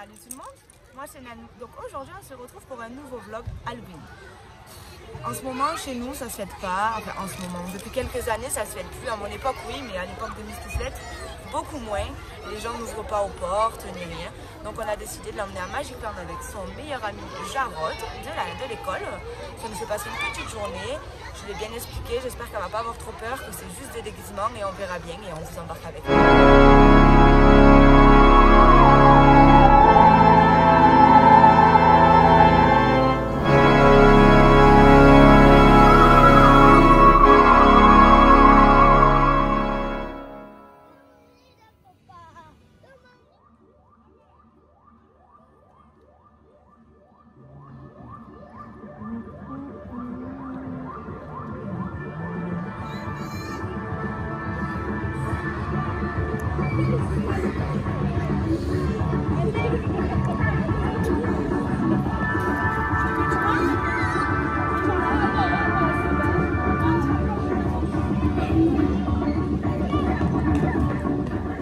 Salut tout le monde, moi c'est Nanou. Donc aujourd'hui on se retrouve pour un nouveau vlog Halloween. En ce moment chez nous ça se fête pas, enfin en ce moment, depuis quelques années ça se fête plus. À mon époque oui, mais à l'époque de Mistouflette, beaucoup moins. Les gens n'ouvrent pas aux portes ni rien. Donc on a décidé de l'emmener à Magicland avec son meilleur ami Jarod de l'école. Ça nous fait passer une petite journée. Je l'ai bien expliqué, j'espère qu'elle va pas avoir trop peur, que c'est juste des déguisements et on verra bien et on vous embarque avec nous.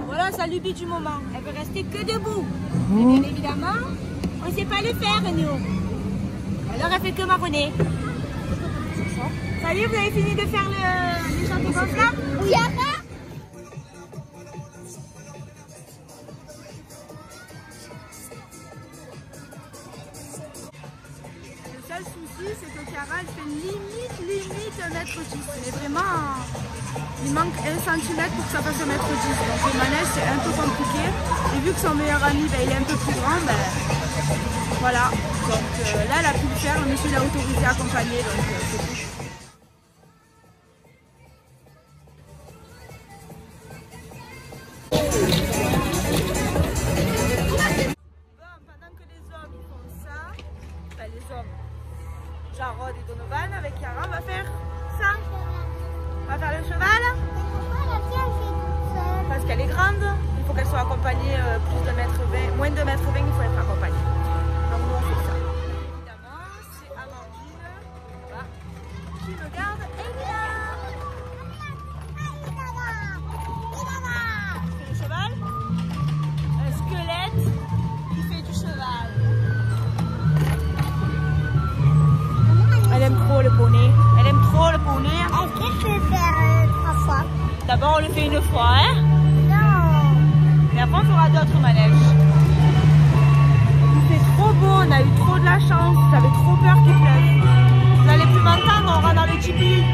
Voilà sa lubie du moment, elle veut rester que debout. Et bien évidemment, on ne sait pas le faire nous. Alors elle fait que marronner. Salut, vous avez fini de faire le chantier gonflable? Oui, le seul souci, c'est que Chiara, elle fait limite 1m10. Mais vraiment, il manque 1 cm pour que ça fasse 1m10. Donc le manège, c'est un peu compliqué. Et vu que son meilleur ami, ben, il est un peu plus grand, ben, voilà. Donc là, elle a pu le faire. Le monsieur l'a autorisé à accompagner. Donc c'est tout. Jarod et Donovan avec Chiara, on va faire ça. On va faire le cheval. Parce qu'elle est grande, il faut qu'elle soit accompagnée plus de mètre 20, moins de 2,20 m, il faut être accompagnée. Donc nous on fait ça. Évidemment, c'est Amandine là, qui me garde Elina. C'est le cheval. Un squelette qui fait du cheval. Elle aime trop le poney. Elle aime trop le poney. Est-ce que je peux faire 3 fois? D'abord, on le fait une fois, hein? Non. Et après, on fera d'autres manèges. Il fait trop beau, on a eu trop de la chance. J'avais trop peur qu'il pleuve. Vous allez plus m'entendre, on rentre dans le tipi.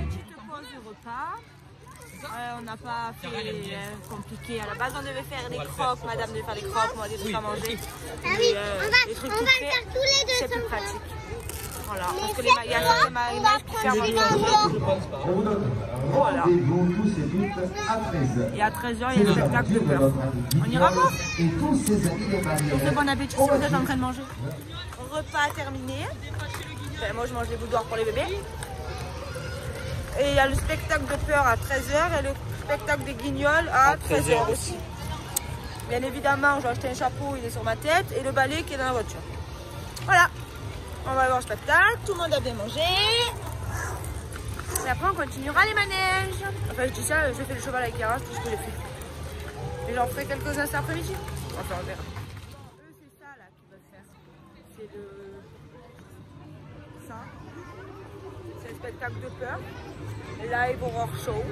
Petite pause de repas. On n'a pas fait compliqué. À la base, on devait faire des croques. Madame devait faire des croques, moi des trucs à manger. Ah oui, on va le faire tous les deux. C'est plus pratique. Voilà, parce que il y a certains marinages qui ferment en voilà. Et à 13h, il y a le spectacle de peur. On ira voir. On fait bon appétit si vous êtes en train de manger. Repas terminé. Enfin, moi, je mange les boudoirs pour les bébés. Et il y a le spectacle de peur à 13h et le spectacle des guignols à 13h aussi. Bien évidemment, j'ai acheté un chapeau, il est sur ma tête, et le balai qui est dans la voiture. Voilà. On va aller voir le spectacle, tout le monde a bien mangé. Et après on continuera les manèges. Enfin je dis ça, je fais le cheval avec Chiara, c'est tout ce que j'ai fait. Et j'en ferai quelques-uns cet après-midi. Enfin on verra. Eux c'est ça là qu'ils veulent faire. C'est le... ça. C'est le spectacle de peur. Live horror show.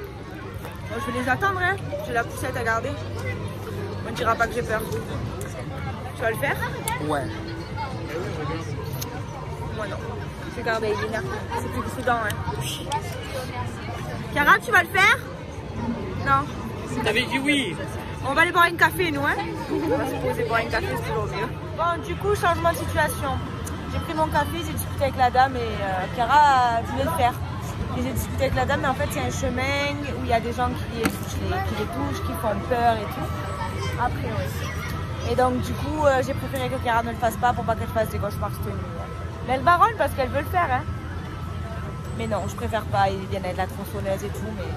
Moi je vais les attendre hein. J'ai la poussette à garder. On ne dira pas que j'ai peur. Tu vas le faire? Ouais. Moi non. Je vais garder Elina. C'est plus prudent hein. Chiara, tu vas le faire? Non. T'avais dit oui. On va aller boire un café nous hein. On va se poser boire un café, c'est toujours mieux. Bon du coup changement de situation. J'ai pris mon café, j'ai discuté avec la dame et Chiara voulait le faire. Et j'ai discuté avec la dame mais en fait il y a un chemin où il y a des gens qui les touchent, qui font peur et tout. Après oui. Et donc du coup j'ai préféré que Chiara ne le fasse pas pour pas qu'elle fasse des cauchemars cette nuit. Mais elle baronne parce qu'elle veut le faire hein. Mais non, je préfère pas, il vient avec la tronçonneuse et tout, mais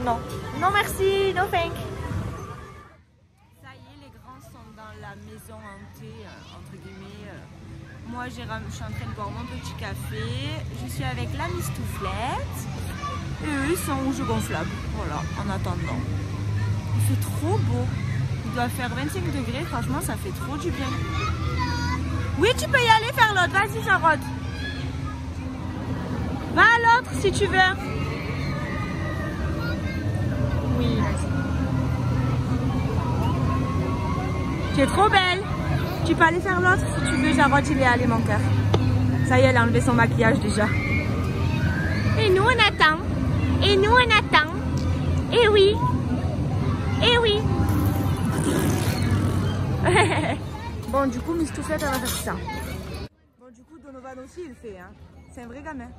non. Non merci, no thank. Ça y est, les grands sont dans la maison hantée, entre guillemets. Moi, je suis en train de boire mon petit café. Je suis avec la Mistouflette. Et eux, ils sont au jeu gonflable. Voilà, en attendant. Il fait trop beau. doit faire 25 degrés. Franchement, ça fait trop du bien. Oui, tu peux y aller faire l'autre. Vas-y, Charlotte. Va à l'autre si tu veux. Oui, vas-y. Tu es trop belle. Tu peux aller faire l'autre si tu veux. Charlotte, il est allé, mon cœur. Ça y est, elle a enlevé son maquillage déjà. Et nous, on attend. Et nous, on attend. Et oui. Et oui. Bon, du coup, Mistouflette, elle va faire ça. Bon, du coup, Donovan aussi, il fait. Hein. C'est un vrai gamin.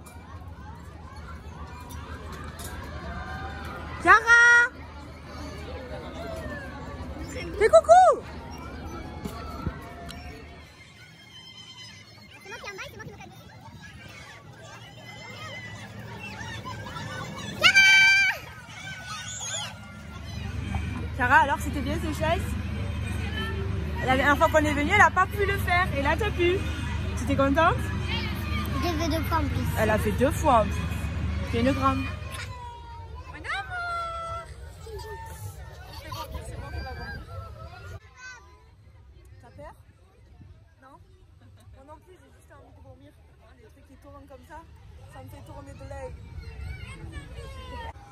Chiara! Fais coucou! C'est moi qui en baille, c'est moi qui me calme. Chiara, alors c'était bien ces chaises? La dernière fois qu'on est venu, elle n'a pas pu le faire. Et là, t'as pu. Tu étais contente? J'ai fait 2 fois en plus. Elle a fait 2 fois en plus. C'est une grande. Mon amour! T'as peur? Non? Moi non plus, j'ai juste envie de vomir. Les trucs qui tournent comme ça, ça me fait tourner de l'œil.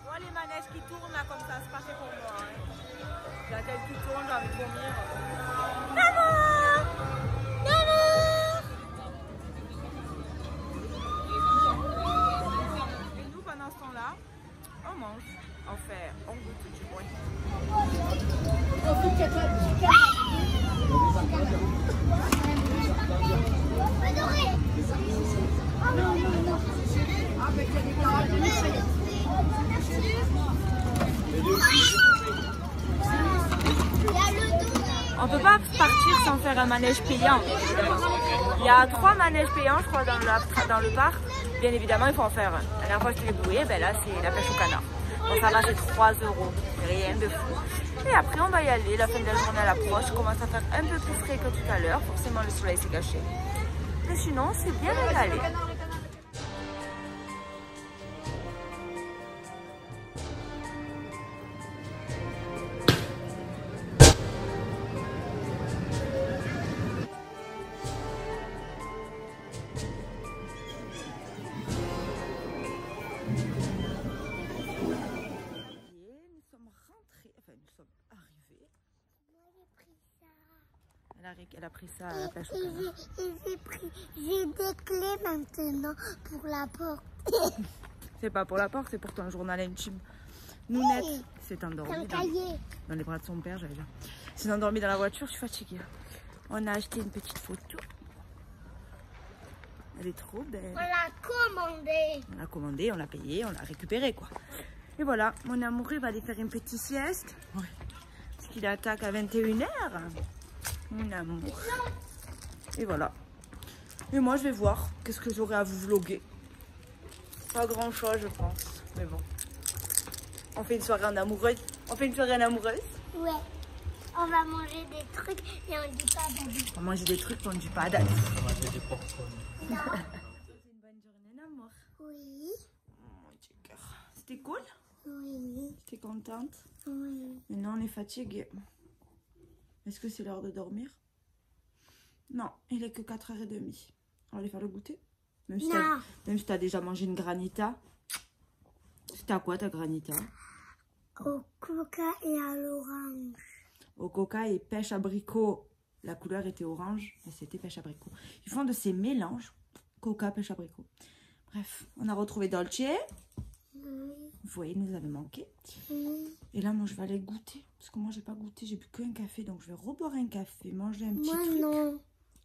Moi, les manèges qui tournent là comme ça, c'est pas fait pour moi. Hein. La tête qui tourne, j'ai envie de vomir. Maman! Maman! Et nous, pendant ce temps-là, on mange. Enfin, on goûte du moins. On peut pas partir sans faire un manège payant. Il y a 3 manèges payants, je crois, dans le parc. Bien évidemment, il faut en faire un. La dernière fois que je l'ai boué, ben là, c'est la pêche au canard. Donc ça va, c'est 3 €. C'est rien de fou. Et après, on va y aller. La fin de la journée à l'approche. Je commence à faire un peu plus frais que tout à l'heure. Forcément, le soleil s'est caché. Mais sinon, c'est bien régalé. Elle a pris ça à la pêche au canard. J'ai des clés maintenant pour la porte. C'est pas pour la porte, c'est pour ton journal intime. Nounette s'est endormie dans les bras de son père, j'allais dire. S'est endormie dans la voiture, je suis fatiguée. On a acheté une petite photo. Elle est trop belle. On l'a commandée. On l'a commandée, on l'a payée, on l'a récupérée quoi. Et voilà, mon amour il va aller faire une petite sieste. Ouais. Parce qu'il attaque à 21 h. Mon amour. Et voilà. Et moi je vais voir qu'est-ce que j'aurai à vous vlogger. Pas grand chose je pense. Mais bon. On fait une soirée en amoureuse. On fait une soirée en amoureuse. Ouais. On va manger des trucs et on dit pas d'habitude. On va manger des trucs et on dit pas d'habitude. On va manger des portions. C'est une bonne journée d'amour. Oui. Mon petit cœur. C'était cool? Oui. T'es contente? Oui. Maintenant on est fatigué. Est-ce que c'est l'heure de dormir? Non, il est que 4h30. On va aller faire le goûter. Même si t'as déjà mangé une granita. C'était à quoi ta granita? Au coca et à l'orange. Au coca et pêche abricot. La couleur était orange et c'était pêche abricot. Ils font de ces mélanges. Coca, pêche abricot. Bref, on a retrouvé Dolce. Vous voyez, il nous avait manqué. Et là, moi, je vais aller goûter. Parce que moi, j'ai pas goûté. J'ai bu qu'un café. Donc, je vais reboire un café. Manger un petit truc. Moi, non.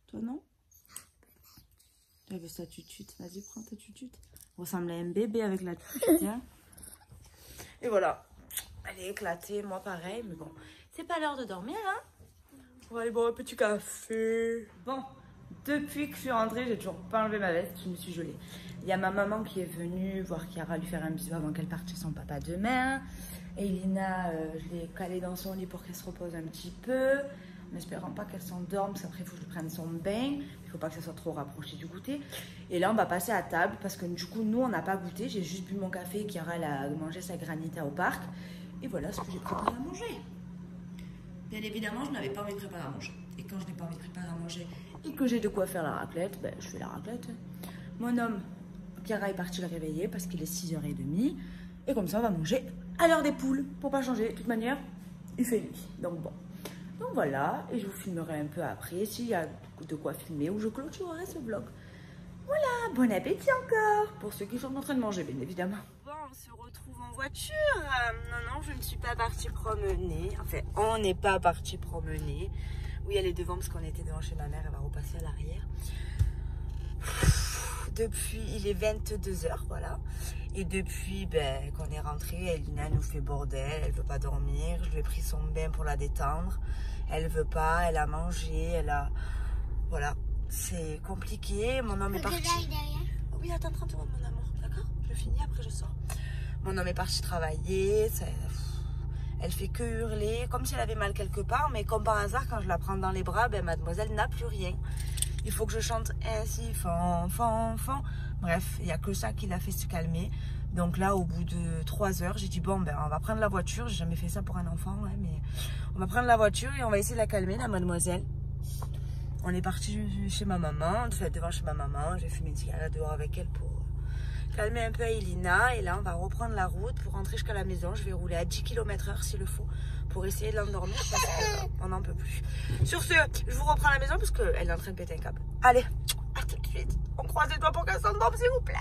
Toi, non? Tu avais sa tutute. Vas-y, prends ta tutute. Ressemble à un bébé avec la tutute. Hein. Et voilà. Elle est éclatée. Moi, pareil. Mais bon, c'est pas l'heure de dormir. Hein. On va aller boire un petit café. Bon, depuis que je suis rentrée, j'ai toujours pas enlevé ma veste. Je me suis gelée. Il y a ma maman qui est venue voir Chiara lui faire un bisou avant qu'elle parte chez son papa demain. Et Lina, je l'ai calée dans son lit pour qu'elle se repose un petit peu. En espérant pas qu'elle s'endorme, parce qu'après il faut que je prenne son bain. Il faut pas que ça soit trop rapproché du goûter. Et là on va passer à table parce que du coup nous on n'a pas goûté. J'ai juste bu mon café et Chiara elle a mangé sa granita au parc. Et voilà ce que j'ai préparé à manger. Bien évidemment, je n'avais pas envie de préparer à manger. Et quand je n'ai pas envie de préparer à manger et que j'ai de quoi faire la raclette, ben, je fais la raclette. Mon homme, Chiara, est parti le réveiller parce qu'il est 6h30. Et comme ça, on va manger à l'heure des poules pour pas changer. De toute manière, il fait nuit. Donc bon. Donc voilà. Et je vous filmerai un peu après s'il y a de quoi filmer ou je clôturerai ce vlog. Voilà. Bon appétit encore pour ceux qui sont en train de manger, bien évidemment. Bon, on se retrouve en voiture. Non, je ne suis pas partie promener. Enfin, on n'est pas parti promener. Oui, elle est devant parce qu'on était devant chez ma mère. Elle va repasser à l'arrière. Depuis, il est 22h, voilà. Et depuis qu'on est rentré, Elina nous fait bordel. Elle veut pas dormir. Je lui ai pris son bain pour la détendre. Elle veut pas. Elle a mangé. Elle a... Voilà. C'est compliqué. Mon homme est parti. Oui, attends 30 secondes, mon amour. D'accord? Je finis, après je sors. Mon homme est parti travailler. Elle fait que hurler, comme si elle avait mal quelque part. Mais comme par hasard, quand je la prends dans les bras, mademoiselle n'a plus rien. Il faut que je chante ainsi, fan. Bref, il n'y a que ça qui l'a fait se calmer. Donc là, au bout de 3 heures, j'ai dit, bon, on va prendre la voiture. J'ai jamais fait ça pour un enfant, hein, mais on va prendre la voiture et on va essayer de la calmer, la mademoiselle. On est parti chez ma maman, devant chez ma maman. J'ai fumé une cigarette dehors avec elle pour calmer un peu Elina. Et là, on va reprendre la route pour rentrer jusqu'à la maison. Je vais rouler à 10 km/h s'il le faut pour essayer de l'endormir parce qu'on n'en peut plus. Sur ce, je vous reprends à la maison parce qu'elle est en train de péter un câble. Allez, à tout de suite. On croise les doigts pour qu'elle s'endorme, s'il vous plaît.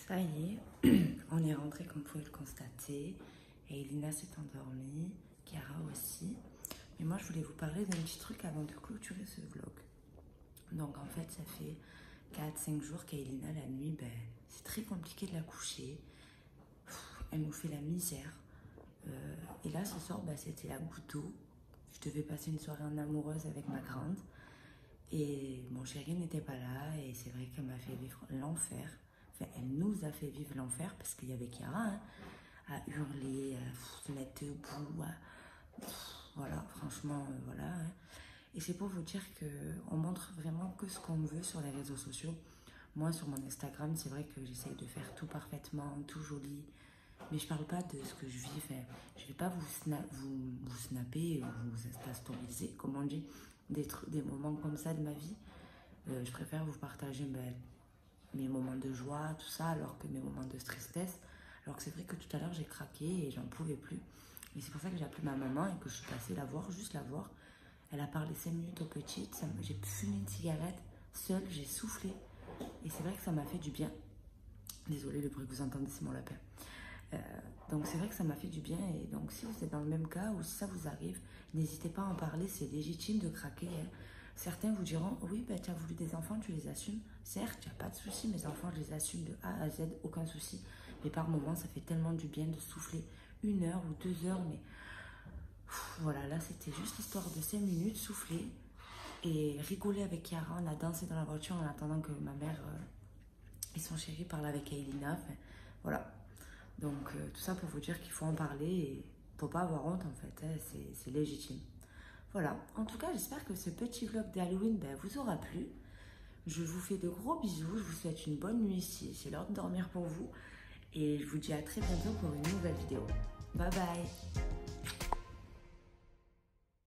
Ça y est, on est rentré comme vous pouvez le constater. Et Elina s'est endormie, Chiara aussi. Mais moi je voulais vous parler d'un petit truc avant de clôturer ce vlog. Donc en fait ça fait 4-5 jours qu'Elina la nuit, c'est très compliqué de la coucher. Elle nous fait la misère. Et là ce soir c'était la goutte d'eau. Je devais passer une soirée en amoureuse avec ma grande. Et mon chéri n'était pas là et c'est vrai qu'elle m'a fait vivre l'enfer. Enfin, elle nous a fait vivre l'enfer parce qu'il y avait Chiara à hurler, à se mettre debout, voilà, franchement, voilà. Hein. Et c'est pour vous dire qu'on montre vraiment que ce qu'on veut sur les réseaux sociaux. Moi, sur mon Instagram, c'est vrai que j'essaye de faire tout parfaitement, tout joli. Mais je parle pas de ce que je vis. Enfin, je vais pas vous snapper ou vous instastoriser, comme on dit, des moments comme ça de ma vie. Je préfère vous partager mes moments de joie, tout ça, alors que mes moments de tristesse. Alors que c'est vrai que tout à l'heure, j'ai craqué et j'en pouvais plus. Et c'est pour ça que j'ai appelé ma maman et que je suis passée la voir, juste la voir. Elle a parlé 5 minutes aux petites. J'ai fumé une cigarette seule, j'ai soufflé. Et c'est vrai que ça m'a fait du bien. Désolée, le bruit que vous entendez, c'est mon lapin. Donc c'est vrai que ça m'a fait du bien. Et donc si vous êtes dans le même cas ou si ça vous arrive, n'hésitez pas à en parler. C'est légitime de craquer. Hein. Certains vous diront, oui, tu as voulu des enfants, tu les assumes. Certes, il n'y a pas de souci, mes enfants, je les assume de A à Z, aucun souci. Mais par moments, ça fait tellement du bien de souffler 1 heure ou 2 heures. Mais voilà, là, c'était juste l'histoire de 5 minutes, souffler et rigoler avec Chiara. On a dansé dans la voiture en attendant que ma mère et son chéri parlent avec Elina. Enfin, voilà. Donc, tout ça pour vous dire qu'il faut en parler et il ne faut pas avoir honte, en fait. Hein, c'est légitime. Voilà, en tout cas, j'espère que ce petit vlog d'Halloween vous aura plu. Je vous fais de gros bisous, je vous souhaite une bonne nuit ici. C'est l'heure de dormir pour vous. Et je vous dis à très bientôt pour une nouvelle vidéo. Bye bye!